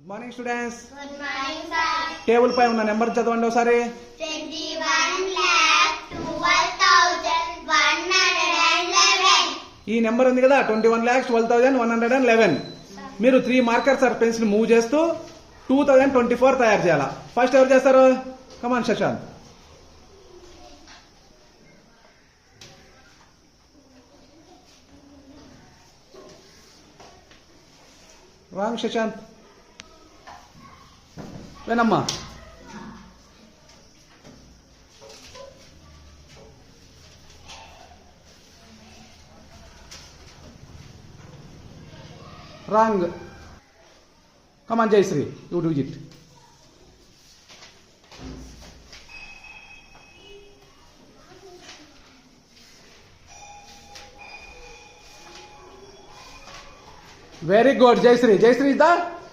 Good morning students. Good morning sir. Table పై ఉన్న number చదవండి ఒకసారి. 21,12,111. ఈ నెంబర్ ఉంది కదా 21,12,111. మీరు 3 మార్కర్స్ ఆర్ పెన్స్ ని మూవ్ చేస్తూ 2024 తయారు చేయాలా. ఫస్ట్ ఎవరు చేస్తారు? Come on Shashant. Wrong Shashant. Venamma. Wrong. Come on Jayashree, you do it. Very good Jayashree. Jayashree is the